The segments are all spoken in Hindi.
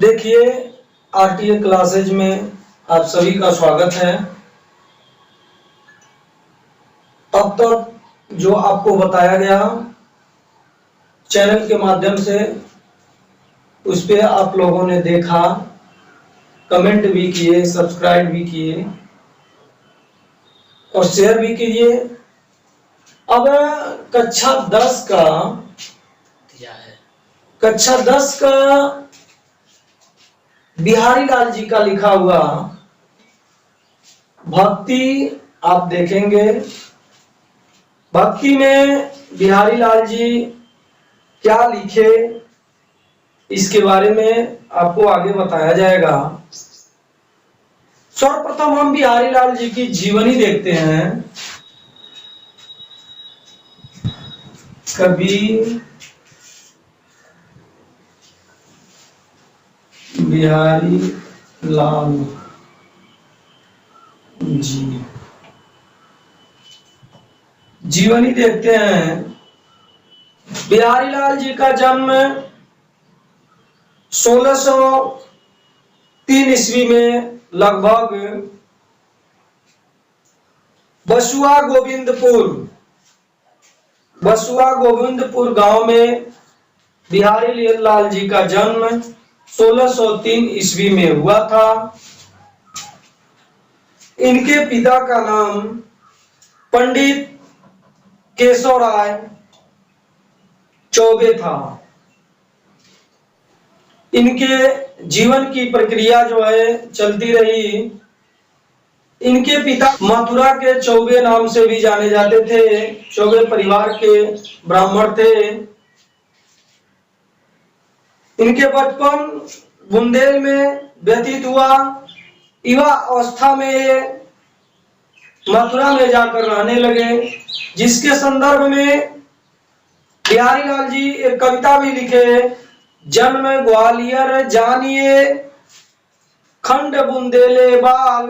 देखिए, आरटीए क्लासेज में आप सभी का स्वागत है। अब तक जो आपको बताया गया चैनल के माध्यम से उस पे आप लोगों ने देखा, कमेंट भी किए, सब्सक्राइब भी किए और शेयर भी कीजिए। अब कक्षा 10 का बिहारी लाल जी का लिखा हुआ भक्ति आप देखेंगे। भक्ति में बिहारी लाल जी क्या लिखे इसके बारे में आपको आगे बताया जाएगा। सर्वप्रथम हम बिहारी लाल जी की जीवनी देखते हैं। कवि बिहारी लाल जी जीवनी देखते हैं। बिहारी लाल जी का जन्म 1603 ईस्वी में लगभग बसुआ गोविंदपुर गांव में बिहारी लाल जी का जन्म 1603 ईस्वी में हुआ था। इनके पिता का नाम पंडित केशव राय चौबे था। इनके जीवन की प्रक्रिया जो है चलती रही। इनके पिता मथुरा के चौबे नाम से भी जाने जाते थे। चौबे परिवार के ब्राह्मण थे। इनके बचपन बुंदेल में व्यतीत हुआ। युवा अवस्था में ये मथुरा में जाकर रहने लगे, जिसके संदर्भ में बिहारी लाल जी एक कविता भी लिखे। जन्म ग्वालियर जानिए खंड बुंदेले बाल,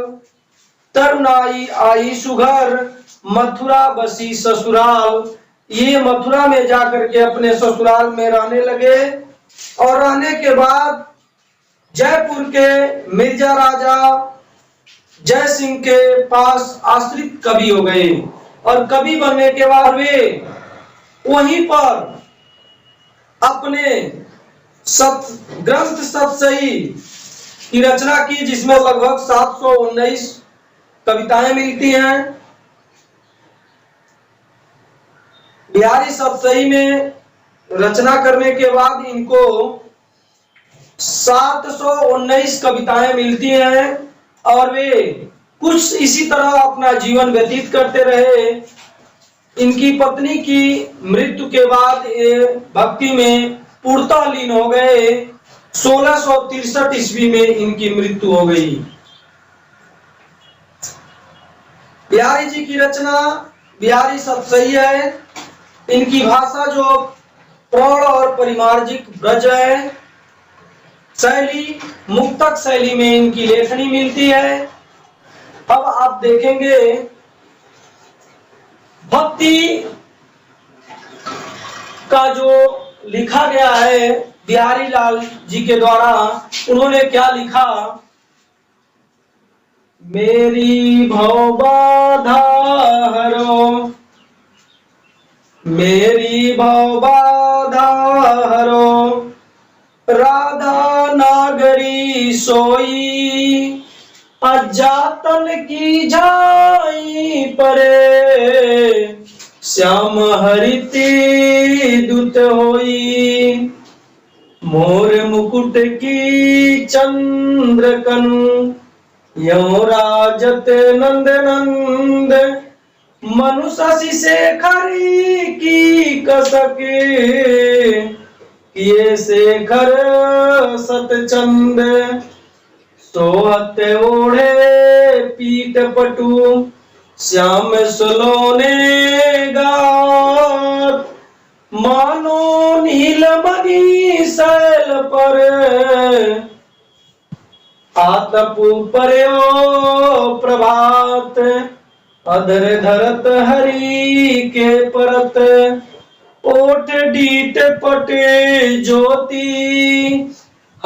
तरुणाई आई सुघर मथुरा बसी ससुराल। ये मथुरा में जाकर के अपने ससुराल में रहने लगे और रहने के बाद जयपुर के मिर्जा राजा जय सिंह के पास आश्रित कवि हो गए और कवि बनने के बाद वे वहीं पर अपने ग्रंथ सतसई की रचना की, जिसमें लगभग 719 कविताएं मिलती हैं। बिहारी सतसई में रचना करने के बाद इनको 719 कविताएं मिलती हैं और वे कुछ इसी तरह अपना जीवन व्यतीत करते रहे। इनकी पत्नी की मृत्यु के बाद ये भक्ति में पूर्णतः लीन हो गए। 1663 ईस्वी में इनकी मृत्यु हो गई। बिहारी जी की रचना बिहारी सतसई है। इनकी भाषा जो प्रौढ़ और परिमार्जिक ब्रज है। शैली मुक्तक शैली में इनकी लेखनी मिलती है। अब आप देखेंगे भक्ति का जो लिखा गया है बिहारी लाल जी के द्वारा, उन्होंने क्या लिखा। मेरी भवबाधा हरो, मेरी भवबाधा हरो, राधा नागरी सोई, अजातन की जाई परे, श्याम हरिति दुत होई, मोर मुकुट की चंद्रकन, यो राजत नंद नंद, मनु शशि शेखरी की कसक, ये शेखर सतचंद, सोहत ओढ़े पीठ पटु, श्याम सुलोने गात, मानो नीलमणि शैल पर, आतपु पर्यो प्रभात, अधर धरत हरि के परत, ओठ डीट पटे ज्योति,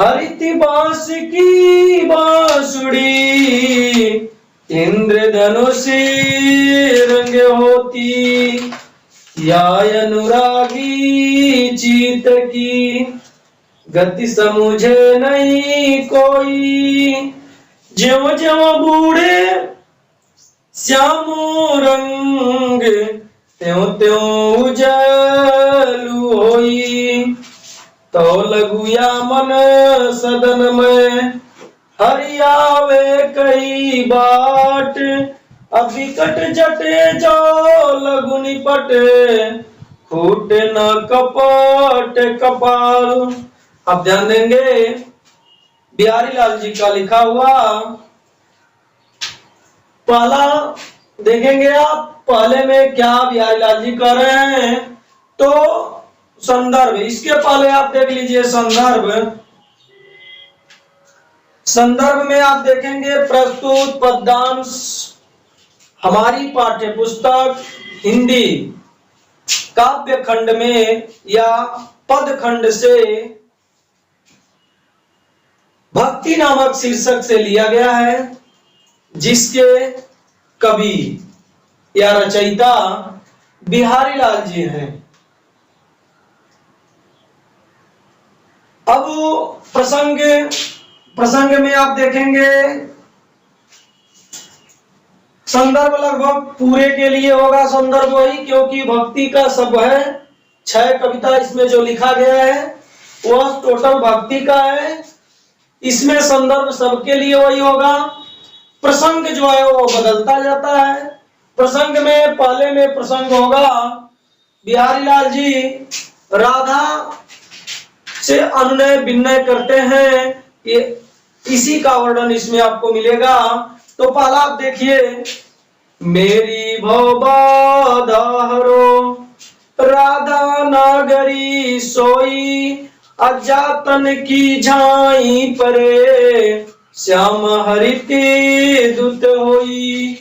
हरित बांस की बांसुरी इंद्रधनुष रंग होती, या अनुरागी चित की गति समझे नहीं कोई। ज्यों ज्यों बूढ़े श्यामो रंग, त्यों त्यों उजलु होई। तो लगुया मन सदन में, हरियावे कई बाट। अब विकट जटे जो लगु निपट, फूट न कपट कपाल। अब ध्यान देंगे बिहारी लाल जी का लिखा हुआ पहला देखेंगे आप। पहले में क्या बिहारी लाल जी कर रहे हैं, तो संदर्भ, इसके पहले आप देख लीजिए संदर्भ। संदर्भ में आप देखेंगे प्रस्तुत पद्यांश हमारी पाठ्य पुस्तक हिंदी काव्य खंड में या पद खंड से भक्ति नामक शीर्षक से लिया गया है, जिसके कवि या रचयिता बिहारी लाल जी हैं। अब प्रसंग में आप देखेंगे संदर्भ लगभग पूरे के लिए होगा संदर्भ वही, क्योंकि भक्ति का सब है। 6 कविता इसमें जो लिखा गया है वह टोटल भक्ति का है। इसमें संदर्भ सबके लिए वही होगा। प्रसंग जो है वो बदलता जाता है। प्रसंग में पहले में प्रसंग होगा बिहारी लाल जी राधा से अनुनय विनय करते हैं, ये इसी का वर्णन इसमें आपको मिलेगा। तो पहला आप देखिए, मेरी भवबाधा हरो राधा नागरी सोई, अजातन की झाई परे श्याम हरिते दुत होई।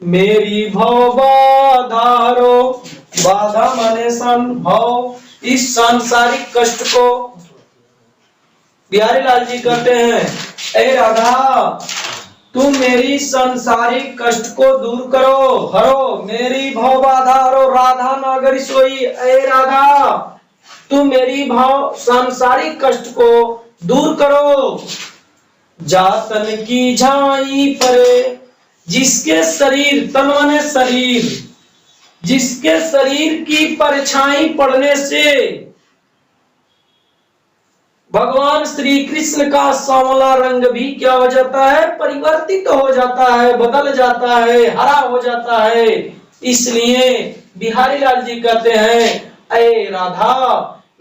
मेरी भवबाधा हरो, बाधा माने भव, इस सांसारिक कष्ट को बिहारी लाल जी कहते हैं, ए राधा तुम मेरी सांसारिक कष्ट को दूर करो, हरो। मेरी भव बाधा हरो राधा नागरी सोई, ए राधा तुम मेरी भाव सांसारिक कष्ट को दूर करो। जातन की झाई परे, जिसके शरीर, तन माने शरीर, जिसके शरीर की परछाई पड़ने से भगवान श्री कृष्ण का सांवला रंग भी क्या हो जाता है, परिवर्तित हो जाता है, बदल जाता है, हरा हो जाता है। इसलिए बिहारी लाल जी कहते हैं, ऐ राधा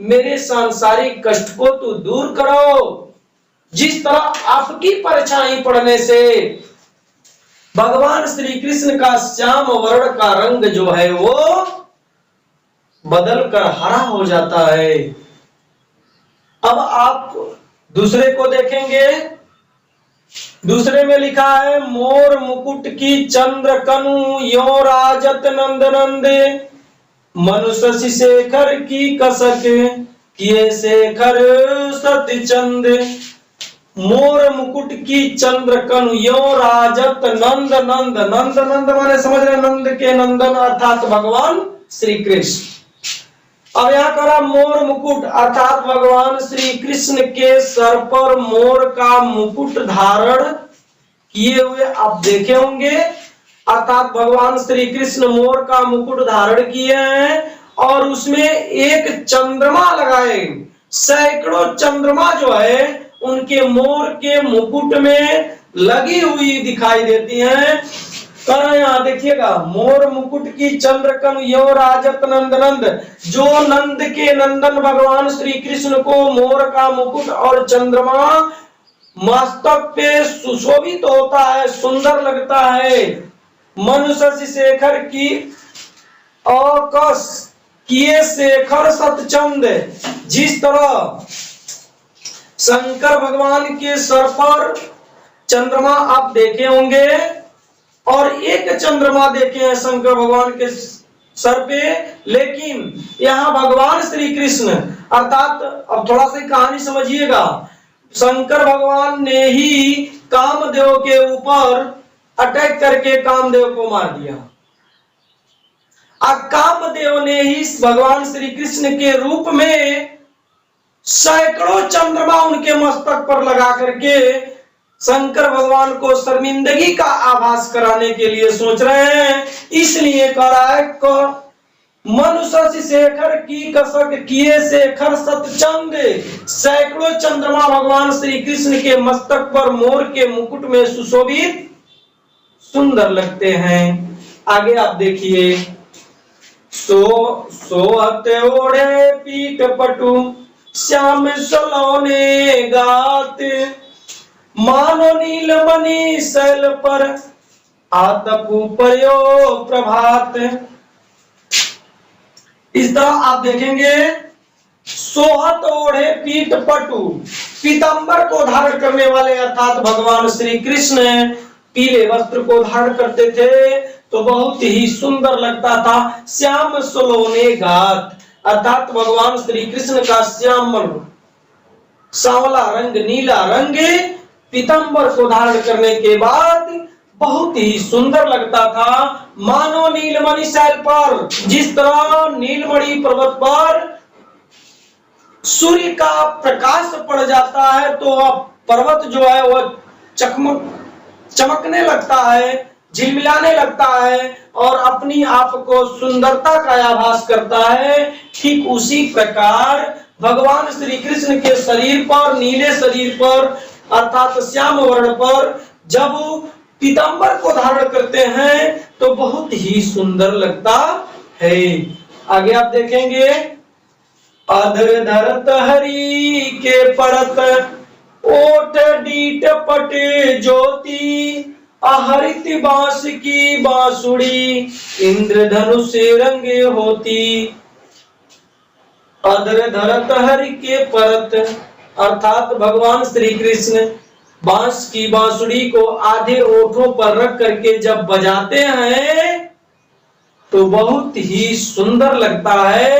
मेरे सांसारिक कष्ट को तू दूर करो। जिस तरह आपकी परछाई पड़ने से भगवान श्री कृष्ण का श्याम वर्ण का रंग जो है वो बदल कर हरा हो जाता है। अब आप दूसरे को देखेंगे। दूसरे में लिखा है, मोर मुकुट की चंद्र कनु यो राजत नंद नंदे, मनुष्य शेखर की कसक किए शेखर सत्य चंद। मोर मुकुट की चंद्र कनु यो राजत नंद नंद, नंद नंद माने समझ रहे, नंद के नंदन अर्थात भगवान श्री कृष्ण। अब यहाँ करा मोर मुकुट अर्थात भगवान श्री कृष्ण के सर पर मोर का मुकुट धारण किए हुए आप देखे होंगे, अर्थात भगवान श्री कृष्ण मोर का मुकुट धारण किए हैं और उसमें एक चंद्रमा लगाए। सैकड़ों चंद्रमा जो है उनके मोर के मुकुट में लगी हुई दिखाई देती हैं। यहाँ देखिएगा, मोर मुकुट की चंद्रकन यो राजत नंद नंद, जो नंद के नंदन भगवान श्री कृष्ण को मोर का मुकुट और चंद्रमा मस्तक पे सुशोभित होता है, सुंदर लगता है। मनुष्य शेखर की अकस किए शेखर सतचंद, जिस तरह शंकर भगवान के सर पर चंद्रमा आप देखे होंगे और एक चंद्रमा देखे हैं शंकर भगवान के सर पे, लेकिन यहाँ भगवान श्री कृष्ण अर्थात अब थोड़ा सा कहानी समझिएगा। शंकर भगवान ने ही कामदेव के ऊपर अटैक करके कामदेव को मार दिया। अब कामदेव ने ही भगवान श्री कृष्ण के रूप में सैकड़ों चंद्रमा उनके मस्तक पर लगा करके शंकर भगवान को शर्मिंदगी का आभास कराने के लिए सोच रहे हैं। इसलिए कह रहा है मनुष्य शेखर की कसक किए शेखर सतचंद। सैकड़ों चंद्रमा भगवान श्री कृष्ण के मस्तक पर मोर के मुकुट में सुशोभित सुंदर लगते हैं। आगे आप देखिए, सोहत ओढ़े पीठ पटु श्याम सलोने गात, मानो नीलमणि शैल पर आतपु पर्यो प्रभात। इस तरह आप देखेंगे, सोहत ओढ़े पीठ पटु, पीतांबर को धारण करने वाले अर्थात भगवान श्री कृष्ण पीले वस्त्र को धारण करते थे तो बहुत ही सुंदर लगता था। श्याम सलोने गात अर्थात भगवान श्री कृष्ण का श्यामल सांवला रंग, नीला रंग पीतांबर को धारण करने के बाद बहुत ही सुंदर लगता था। मानो नीलमणि शैल पर, जिस तरह नीलमणि पर्वत पर सूर्य का प्रकाश पड़ जाता है तो वह पर्वत जो है वह चमकने लगता है, झिलमिलाने लगता है और अपनी आप को सुंदरता का आभास करता है। ठीक उसी प्रकार भगवान श्री कृष्ण के शरीर पर, नीले शरीर पर अर्थात श्याम वर्ण पर जब पीतांबर को धारण करते हैं तो बहुत ही सुंदर लगता है। आगे आप देखेंगे, अधर धरत हरि के परत ओट डीट पट ज्योति, आहरित बांस की बांसुड़ी इंद्रधनुष रंग होती। अधर धरत हरि के परत अर्थात भगवान श्री कृष्ण बांस की बांसुड़ी को आधे ओठों पर रख करके जब बजाते हैं तो बहुत ही सुंदर लगता है।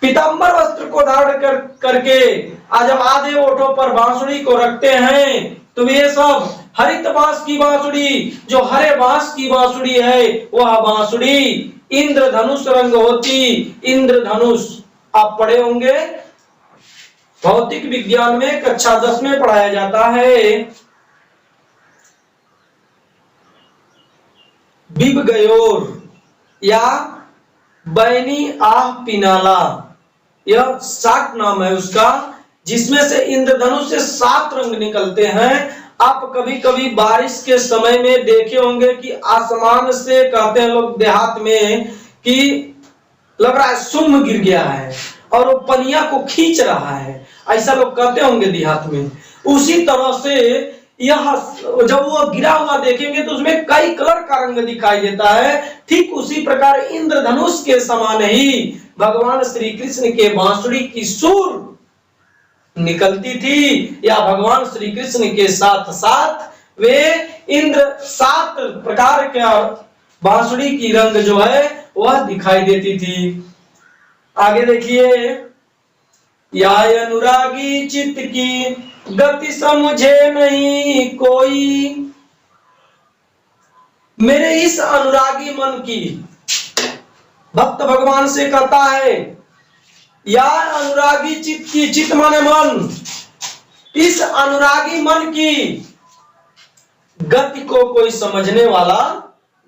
पीतांबर वस्त्र को धारण करके जब आधे ओठों पर बांसुड़ी को रखते हैं तो ये सब हरित बांस की बांसुड़ी, जो हरे बांस की बांसुड़ी है वह बांसुड़ी इंद्रधनुष रंग होती। इंद्रधनुष आप पढ़े होंगे, भौतिक विज्ञान में कक्षा 10 में पढ़ाया जाता है। बिब गयोर या बैनी आह पिनाला, यह शाक नाम है उसका, जिसमें से इंद्रधनुष से 7 रंग निकलते हैं। आप कभी कभी बारिश के समय में देखे होंगे कि आसमान से कहते हैं लोग देहात में कि लग रहा है सुम गिर गया है और वो पनिया को खींच रहा है, ऐसा लोग कहते होंगे देहात में। उसी तरह से यह जब वो गिरा हुआ देखेंगे तो उसमें कई कलर का रंग दिखाई देता है। ठीक उसी प्रकार इंद्रधनुष के समान ही भगवान श्री कृष्ण के बांसुड़ी की सुर निकलती थी, या भगवान श्री कृष्ण के साथ साथ वे इंद्र 7 प्रकार के बांसुड़ी की रंग जो है वह दिखाई देती थी। आगे देखिए, या अनुरागी चित्त की गति समझे नहीं कोई, मेरे इस अनुरागी मन की, भक्त भगवान से कहता है या अनुरागी चित्त की, चित्त माने मन, इस अनुरागी मन की गति को कोई समझने वाला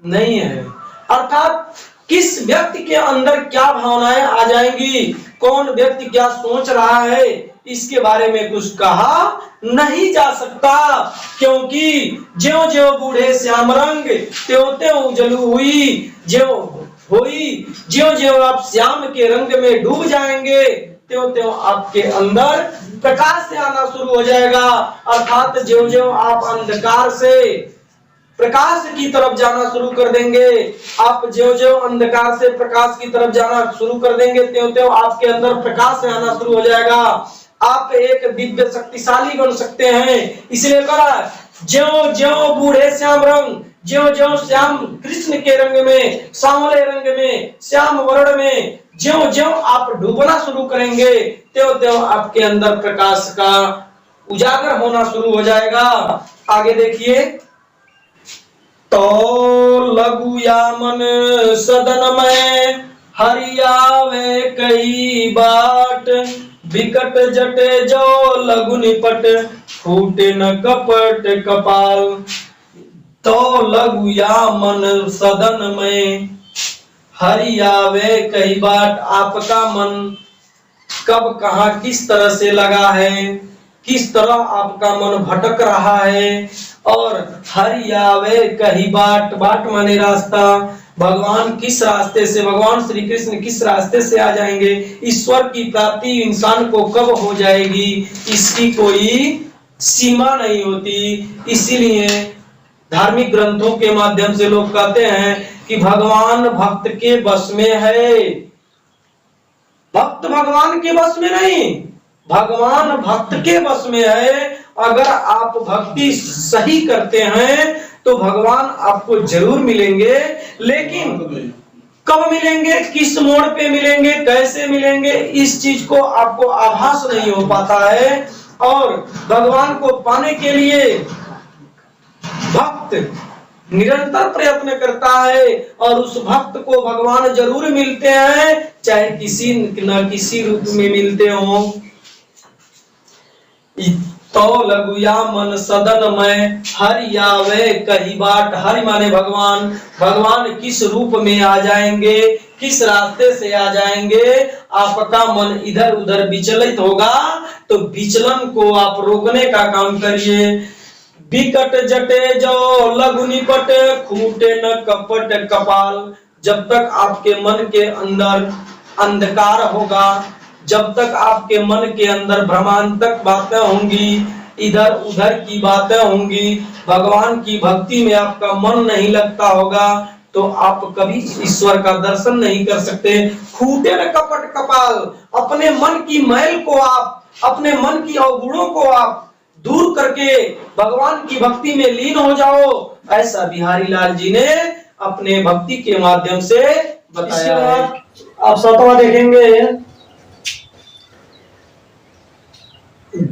नहीं है। अर्थात किस व्यक्ति के अंदर क्या भावनाएं आ जाएंगी, कौन व्यक्ति क्या सोच रहा है, इसके बारे में कुछ कहा नहीं जा सकता, क्योंकि ज्यों ज्यों बूढ़े श्याम रंग त्यों त्यों उजलू हुई, ज्यों ज्यों आप श्याम के रंग में डूब जाएंगे त्यों त्यों आपके अंदर प्रकाश से आना शुरू हो जाएगा। अर्थात ज्यों ज्यों आप अंधकार से प्रकाश की तरफ जाना शुरू कर देंगे, आप ज्यों ज्यों अंधकार से प्रकाश की तरफ जाना शुरू कर देंगे त्यों त्यों आपके अंदर प्रकाश से आना शुरू हो जाएगा। आप एक दिव्य शक्तिशाली बन सकते हैं। इसलिए कहा ज्यों ज्यों बूढ़े श्याम रंग, ज्यों ज्यों श्याम कृष्ण के रंग में, सांवले रंग में, श्याम वर्ण में ज्यों ज्यों आप डूबना शुरू करेंगे त्यों त्यों आपके अंदर प्रकाश का उजागर होना शुरू हो जाएगा। आगे देखिए, तो लघु या मन सदन में हरियावे कई बाट, विकट जटे जो लघु निपट, फूटे न कपट कपाल। तो लघु या मन सदन में हरियावे कई बाट, आपका मन कब कहां किस तरह से लगा है, किस तरह आपका मन भटक रहा है। और हरियावे कही बाट, बाट माने रास्ता, भगवान किस रास्ते से, भगवान श्री कृष्ण किस रास्ते से आ जाएंगे, ईश्वर की प्राप्ति इंसान को कब हो जाएगी, इसकी कोई सीमा नहीं होती। इसीलिए धार्मिक ग्रंथों के माध्यम से लोग कहते हैं कि भगवान भक्त के बस में है। भक्त भगवान के बस में नहीं, भगवान भक्त के बस में है। अगर आप भक्ति सही करते हैं तो भगवान आपको जरूर मिलेंगे, लेकिन कब मिलेंगे, किस मोड़ पे मिलेंगे, कैसे मिलेंगे, इस चीज को आपको आभास नहीं हो पाता है। और भगवान को पाने के लिए भक्त निरंतर प्रयत्न करता है और उस भक्त को भगवान जरूर मिलते हैं, चाहे किसी न किसी रूप में मिलते हो। तो लघु या मन सदन में हरियावे कही बाट, हरि माने भगवान, भगवान किस रूप में आ जाएंगे, किस रास्ते से आ जाएंगे। आपका मन इधर उधर विचलित होगा तो विचलन को आप रोकने का काम करिए। विकट जटे जो लघु निपट, खूटे न कपट कपाल। जब तक आपके मन के अंदर अंधकार होगा, जब तक आपके मन के अंदर भ्रमांतक बातें होंगी, इधर उधर की बातें होंगी, भगवान की भक्ति में आपका मन नहीं लगता होगा, तो आप कभी ईश्वर का दर्शन नहीं कर सकते। खूटे न कपट कपाल, अपने मन की मैल को आप, अपने मन की अवगुणों को आप दूर करके भगवान की भक्ति में लीन हो जाओ, ऐसा बिहारी लाल जी ने अपने भक्ति के माध्यम से बताया है। आप सातवां देखेंगे,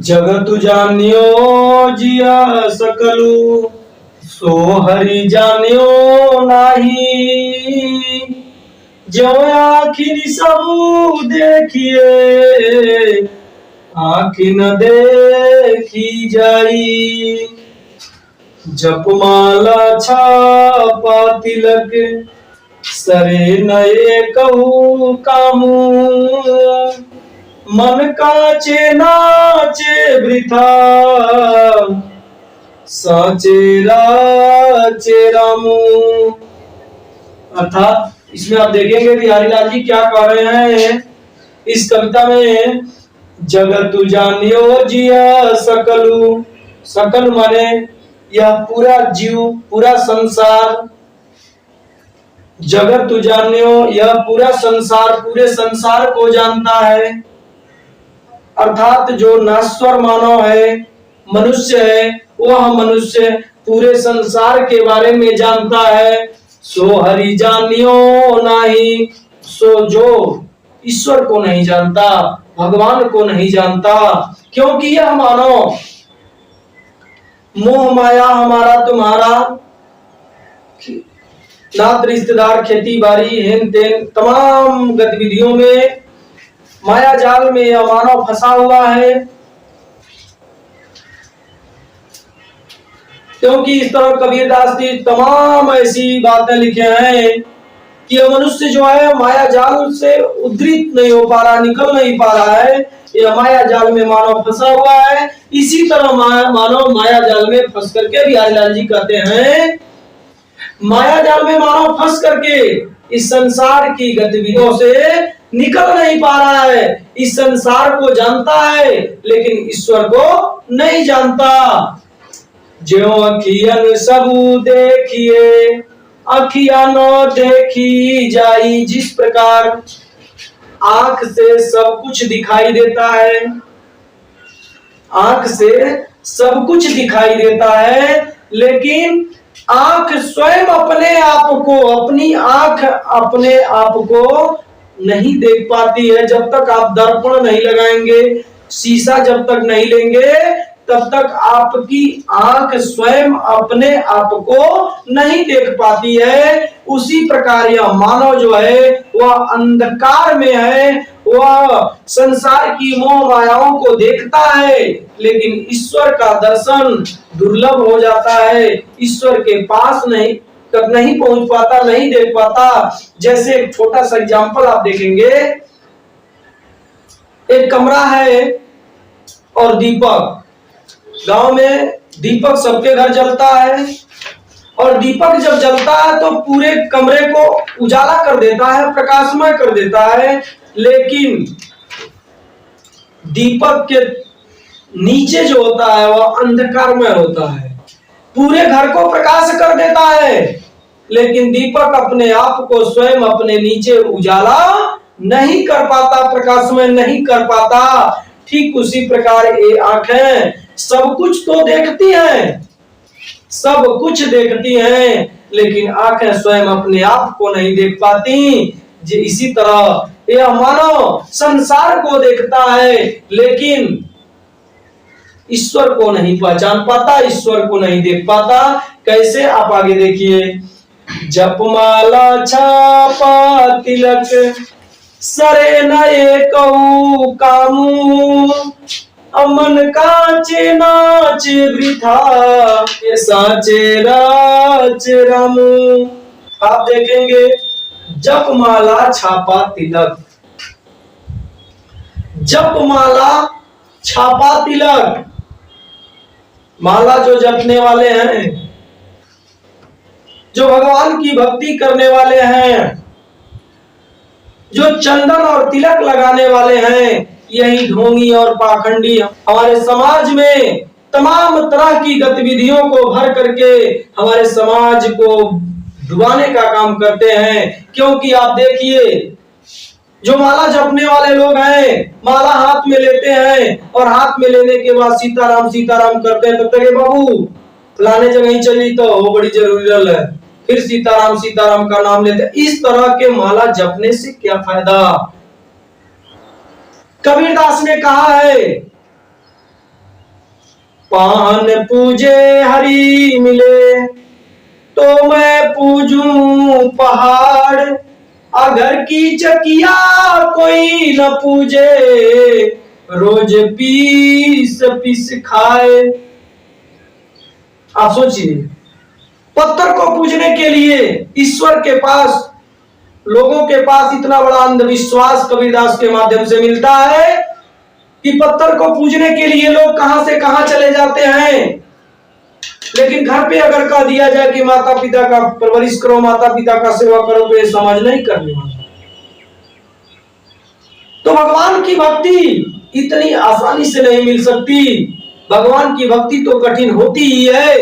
जगत जानियो जिया सकलू, सो हरि जानियो नाही, जो आखिर सब देखिए, आखि न देखी जाई। जपमाला छापा तिलक, सरे नए कहू कामू, मन काचे नाचे वृथा, साचे राचे रामू। अर्थात इसमें आप देखेंगे बिहारी लाल जी क्या कह रहे हैं इस कविता में। जगत जानियो जिया सकलू, सकल माने यह पूरा जीव, पूरा संसार। जगत जानियो, यह पूरा संसार, पूरे संसार को जानता है। अर्थात जो नश्वर मानव है, मनुष्य है, वह मनुष्य पूरे संसार के बारे में जानता है। सो हरि जानियो नहीं, सो जो ईश्वर को नहीं जानता, भगवान को नहीं जानता, क्योंकि यह मानव मोह माया हमारा तुम्हारा, नात रिश्तेदार, खेती बाड़ी, हेन तेन तमाम गतिविधियों में, माया जाल में यह मानव फंसा हुआ है। क्योंकि इस तरह कबीरदास जी तमाम ऐसी बातें लिखे हैं कि यह मनुष्य जो है माया जाल से उद्धृत नहीं हो पा रहा, निकल नहीं पा रहा है, यह माया जाल में मानव फंसा हुआ है। इसी तरह मानव माया जाल में फंस करके, बिहारी लाल जी कहते हैं, माया जाल में मानव फंस करके इस संसार की गतिविधियों से निकल नहीं पा रहा है। इस संसार को जानता है लेकिन ईश्वर को नहीं जानता। जो अखियन सबू देखिए, अखिया न देखी जाई। जिस प्रकार आंख से सब कुछ दिखाई देता है, आंख से सब कुछ दिखाई देता है, लेकिन आंख स्वयं अपने आप को, अपनी आंख अपने आप को नहीं देख पाती है। जब तक आप दर्पण नहीं लगाएंगे, शीशा जब तक नहीं लेंगे, तब तक आपकी आंख स्वयं अपने आप को नहीं देख पाती है। उसी प्रकार यह मानव जो है वह अंधकार में है, वह संसार की मोह मायाओं को देखता है, लेकिन ईश्वर का दर्शन दुर्लभ हो जाता है, ईश्वर के पास नहीं पहुंच पाता, नहीं देख पाता। जैसे एक छोटा सा एग्जांपल आप देखेंगे, एक कमरा है और दीपक, गांव में दीपक सबके घर जलता है, और दीपक जब जलता है तो पूरे कमरे को उजाला कर देता है, प्रकाशमय कर देता है। लेकिन दीपक के नीचे जो होता है वह अंधकारमय होता है, पूरे घर को प्रकाश कर देता है, लेकिन दीपक अपने आप को स्वयं अपने नीचे उजाला नहीं कर पाता, प्रकाशमय नहीं कर पाता। ठीक उसी प्रकार ये आंखें सब कुछ तो देखती हैं, सब कुछ देखती हैं, लेकिन आंखें स्वयं अपने आप को नहीं देख पाती। इसी तरह यह मानव संसार को देखता है, लेकिन ईश्वर को नहीं पहचान पाता, ईश्वर को नहीं देख पाता। कैसे, आप आगे देखिए। जपमाला छापा तिलक सरे नए कहू कामू, अमन काचे नाचे वृथा ये साचे राच रामू। आप देखेंगे जपमाला छापा तिलक, जपमाला छापा तिलक, माला जो जपने वाले हैं, जो भगवान की भक्ति करने वाले हैं, जो चंदन और तिलक लगाने वाले हैं, यही ढोंगी और पाखंडी हमारे समाज में तमाम तरह की गतिविधियों को भर करके हमारे समाज को डुबाने का काम करते हैं। क्योंकि आप देखिए, जो माला जपने वाले लोग हैं, माला हाथ में लेते हैं और हाथ में लेने के बाद सीताराम सीताराम करते हैं, तब तक बाबू फलाने जगह ही चली तो वो बड़ी जरूरी है, फिर सीताराम सीताराम का नाम लेते हैं। इस तरह के माला जपने से क्या फायदा? कबीरदास ने कहा है, पान पूजे हरि मिले तो मैं पूजूं पहाड़, अगर की चकिया कोई न पूजे रोज पीस पीस खाए। आप सोचिए, पत्थर को पूजने के लिए ईश्वर के पास, लोगों के पास इतना बड़ा अंधविश्वास कबीरदास के माध्यम से मिलता है कि पत्थर को पूजने के लिए लोग कहां से कहां चले जाते हैं। लेकिन घर पे अगर कह दिया जाए कि माता पिता का परवरिश करो, माता पिता का सेवा करो, तो ये समझ नहीं करने वाला। तो भगवान की भक्ति इतनी आसानी से नहीं मिल सकती, भगवान की भक्ति तो कठिन होती ही है।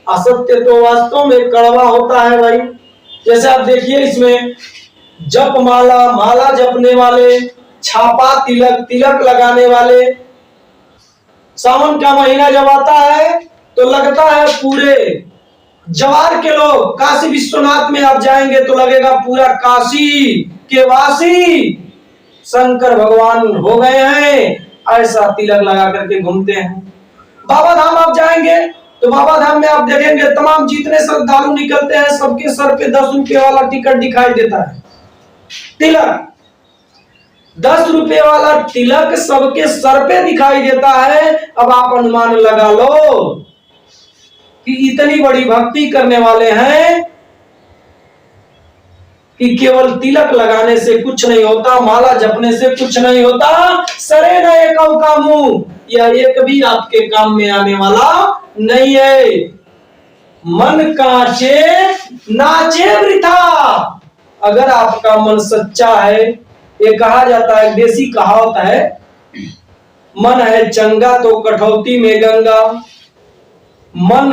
असत्य तो वास्तव में कड़वा होता है भाई। जैसे आप देखिए, इसमें जप माला, माला जपने वाले, छापा तिलक, तिलक लगाने वाले। सावन का महीना जब आता है तो लगता है पूरे जवार के लोग, काशी विश्वनाथ में आप जाएंगे तो लगेगा पूरा काशी के वासी शंकर भगवान हो गए हैं, ऐसा तिलक लगा करके घूमते हैं। बाबा धाम आप जाएंगे तो बाबा धाम में आप देखेंगे तमाम जितने श्रद्धालु निकलते हैं, सबके सर पे 10 रुपए वाला टिकट दिखाई देता है। तिलक 10 रुपए वाला तिलक सबके सर पे दिखाई देता है। अब आप अनुमान लगा लो कि इतनी बड़ी भक्ति करने वाले हैं कि केवल तिलक लगाने से कुछ नहीं होता, माला जपने से कुछ नहीं होता। सरे न एक का मुंह, यह एक भी आपके काम में आने वाला नहीं है। मन काचे नाचे वृथा, अगर आपका मन सच्चा है, ये कहा जाता है, देसी कहावत है, मन है चंगा तो कठौती में गंगा। मन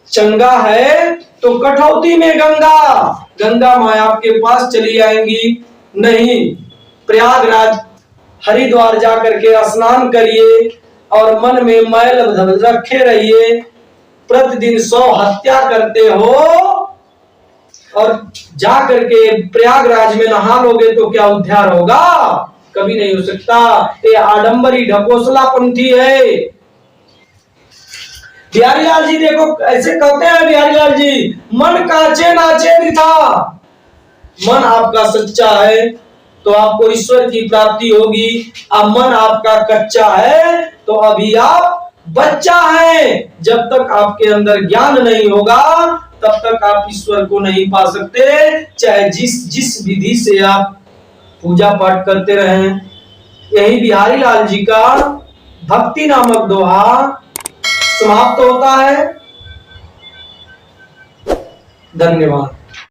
चंगा है तो कठौती में गंगा, गंगा माँ आपके पास चली आएंगी। नहीं, प्रयागराज हरिद्वार जा करके स्नान करिए और मन में मैल रखे रहिए, प्रतिदिन 100 हत्या करते हो और जा करके प्रयागराज में नहा लोगे तो क्या उद्धार होगा? कभी नहीं हो सकता। ये आडंबरी ढकोसला पंथी है, बिहारी लाल जी देखो ऐसे कहते हैं बिहारी लाल जी, मन काचे नाचे वृथा। मन आपका सच्चा है तो आपको ईश्वर की प्राप्ति होगी, अब मन आपका कच्चा है तो अभी आप बच्चा है। जब तक आपके अंदर ज्ञान नहीं होगा तब तक आप ईश्वर को नहीं पा सकते, चाहे जिस विधि से आप पूजा पाठ करते रहें। यही बिहारी लाल जी का भक्ति नामक दोहा समाप्त होता है। धन्यवाद।